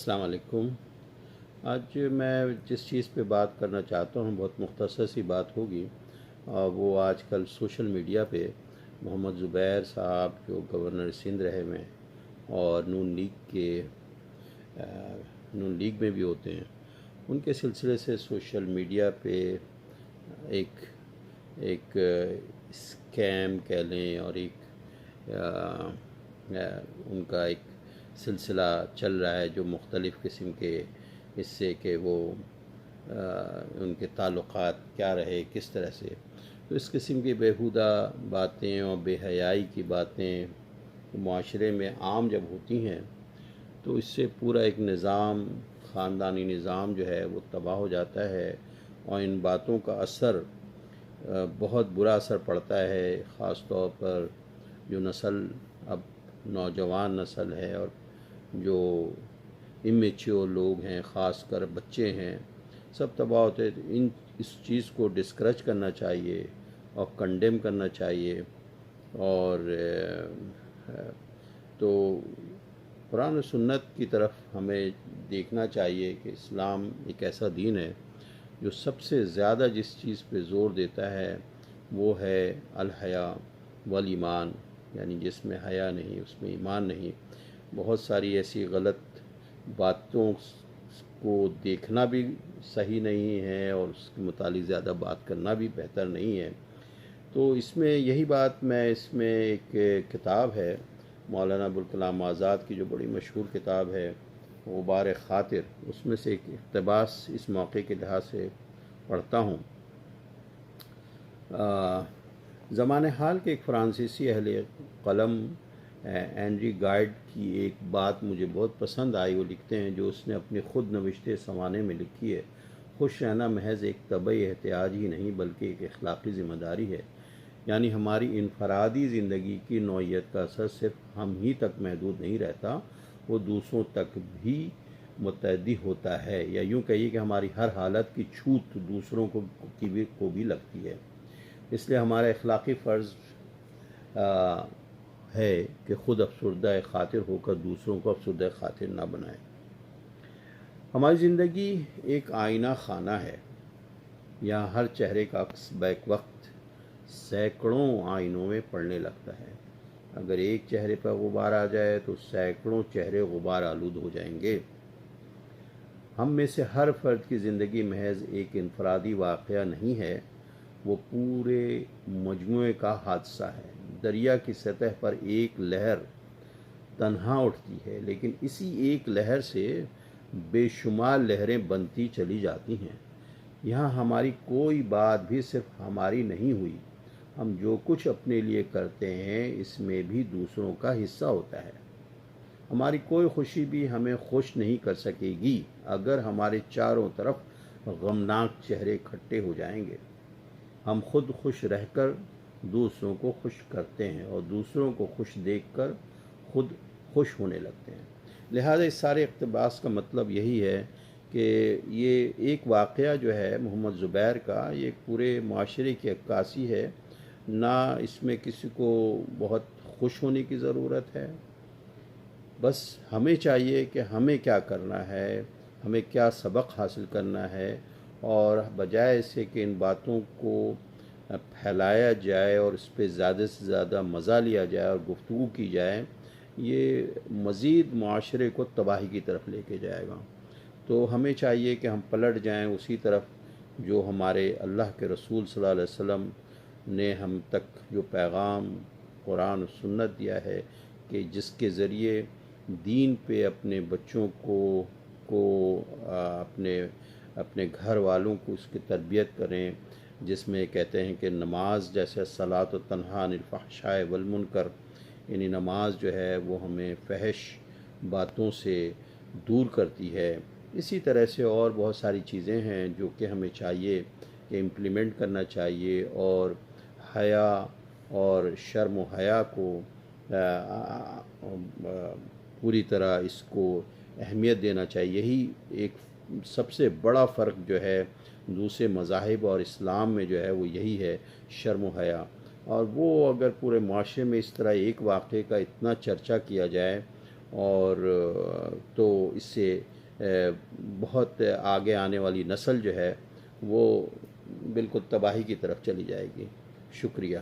السلام علیکم۔ آج میں جس چیز پہ بات کرنا چاہتا ہوں بہت مختصر سی بات ہوگی، اور وہ آج کل سوشل میڈیا پہ محمد زبیر صاحب جو گورنر سندھ رہے ہوئے ہیں اور نون لیگ میں بھی ہوتے ہیں، ان کے سلسلے سے سوشل میڈیا پہ ایک ایک اسکیم کہہ لیں، اور ان کا ایک سلسلہ چل رہا ہے جو مختلف قسم کے اس سے کہ وہ ان کے تعلقات کیا رہے کس طرح سے، تو اس قسم کی بیہودہ باتیں اور بے حیائی کی باتیں معاشرے میں عام جب ہوتی ہیں تو اس سے پورا ایک نظام، خاندانی نظام جو ہے وہ تباہ ہو جاتا ہے، اور ان باتوں کا اثر بہت برا اثر پڑتا ہے، خاص طور پر جو نسل اب نوجوان نسل ہے اور جو امیچیور لوگ ہیں، خاص کر بچے ہیں، سب تباہ ہوتے ہیں۔ اس چیز کو ڈسکریج کرنا چاہیے اور کنڈیم کرنا چاہیے، اور تو قرآن و سنت کی طرف ہمیں دیکھنا چاہیے کہ اسلام ایک ایسا دین ہے جو سب سے زیادہ جس چیز پہ زور دیتا ہے وہ ہے الحیا والایمان، یعنی جس میں حیا نہیں اس میں ایمان نہیں۔ بہت ساری ایسی غلط باتوں کو دیکھنا بھی صحیح نہیں ہے، اور اس کے متعلق زیادہ بات کرنا بھی بہتر نہیں ہے۔ تو اس میں یہی بات اس میں ایک کتاب ہے مولانا ابوالکلام آزاد کی جو بڑی مشہور کتاب ہے غبار خاطر، اس میں سے ایک اقتباس اس موقع کے لحاظ سے پڑھتا ہوں۔ زمان حال کے ایک فرانسیسی اہل قلم اینری گائیڈ کی ایک بات مجھے بہت پسند آئی۔ وہ لکھتے ہیں، جو اس نے اپنی خود نوشتے سوانے میں لکھی ہے، خوش رہنا محض ایک طبعی احتیاج ہی نہیں بلکہ ایک اخلاقی ذمہ داری ہے، یعنی ہماری انفرادی زندگی کی نوعیت کا اثر صرف ہم ہی تک محدود نہیں رہتا، وہ دوسروں تک بھی متعدی ہوتا ہے، یا یوں کہیے کہ ہماری ہر حالت کی چھوٹ دوسروں کو بھی لگتی ہے۔ اس لیے ہمارا اخلاقی فرض ہے کہ خود افسردہ خاطر ہو کر دوسروں کو افسردہ خاطر نہ بنائیں۔ ہماری زندگی ایک آئینہ خانہ ہے، یہاں ہر چہرے کا عکس بیک وقت سینکڑوں آئینوں میں پڑنے لگتا ہے۔ اگر ایک چہرے پر غبار آ جائے تو سینکڑوں چہرے غبار آلود ہو جائیں گے۔ ہم میں سے ہر فرد کی زندگی محض ایک انفرادی واقعہ نہیں ہے، وہ پورے مجموعے کا حادثہ ہے۔ دریا کی سطح پر ایک لہر تنہا اٹھتی ہے، لیکن اسی ایک لہر سے بے شمار لہریں بنتی چلی جاتی ہیں۔ یہاں ہماری کوئی بات بھی صرف ہماری نہیں ہوئی، ہم جو کچھ اپنے لیے کرتے ہیں اس میں بھی دوسروں کا حصہ ہوتا ہے۔ ہماری کوئی خوشی بھی ہمیں خوش نہیں کر سکے گی اگر ہمارے چاروں طرف غمناک چہرے اکٹھے ہو جائیں گے۔ ہم خود خوش رہ کر دوسروں کو خوش کرتے ہیں، اور دوسروں کو خوش دیکھ کر خود خوش ہونے لگتے ہیں۔ لہذا اس سارے اقتباس کا مطلب یہی ہے کہ یہ ایک واقعہ جو ہے محمد زبیر کا، یہ ایک پورے معاشرے کی عکاسی ہے، نہ اس میں کسی کو بہت خوش ہونے کی ضرورت ہے۔ بس ہمیں چاہیے کہ ہمیں کیا کرنا ہے، ہمیں کیا سبق حاصل کرنا ہے، اور بجائے اس سے کہ ان باتوں کو پھیلایا جائے اور اس پہ زیادہ سے زیادہ مزہ لیا جائے اور گفتگو کی جائے، یہ مزید معاشرے کو تباہی کی طرف لے کے جائے گا۔ تو ہمیں چاہیے کہ ہم پلٹ جائیں اسی طرف جو ہمارے اللہ کے رسول صلی اللہ علیہ وسلم نے ہم تک جو پیغام قرآن و سنت دیا ہے، کہ جس کے ذریعے دین پہ اپنے بچوں کو اپنے گھر والوں کو اس کی تربیت کریں، جس میں کہتے ہیں کہ نماز جیسے الصلاۃ تنہی عن الفحشاء والمنکر، یعنی نماز جو ہے وہ ہمیں فحش باتوں سے دور کرتی ہے۔ اسی طرح سے اور بہت ساری چیزیں ہیں جو کہ ہمیں چاہیے کہ امپلیمنٹ کرنا چاہیے، اور حیا اور شرم و حیا کو پوری طرح اس کو اہمیت دینا چاہیے۔ یہی ایک سب سے بڑا فرق جو ہے دوسرے مذاہب اور اسلام میں جو ہے وہ یہی ہے، شرم و حیا۔ اور وہ اگر پورے معاشرے میں اس طرح ایک واقعے کا اتنا چرچا کیا جائے اور تو اس سے بہت آگے آنے والی نسل جو ہے وہ بالکل تباہی کی طرف چلی جائے گی۔ شکریہ۔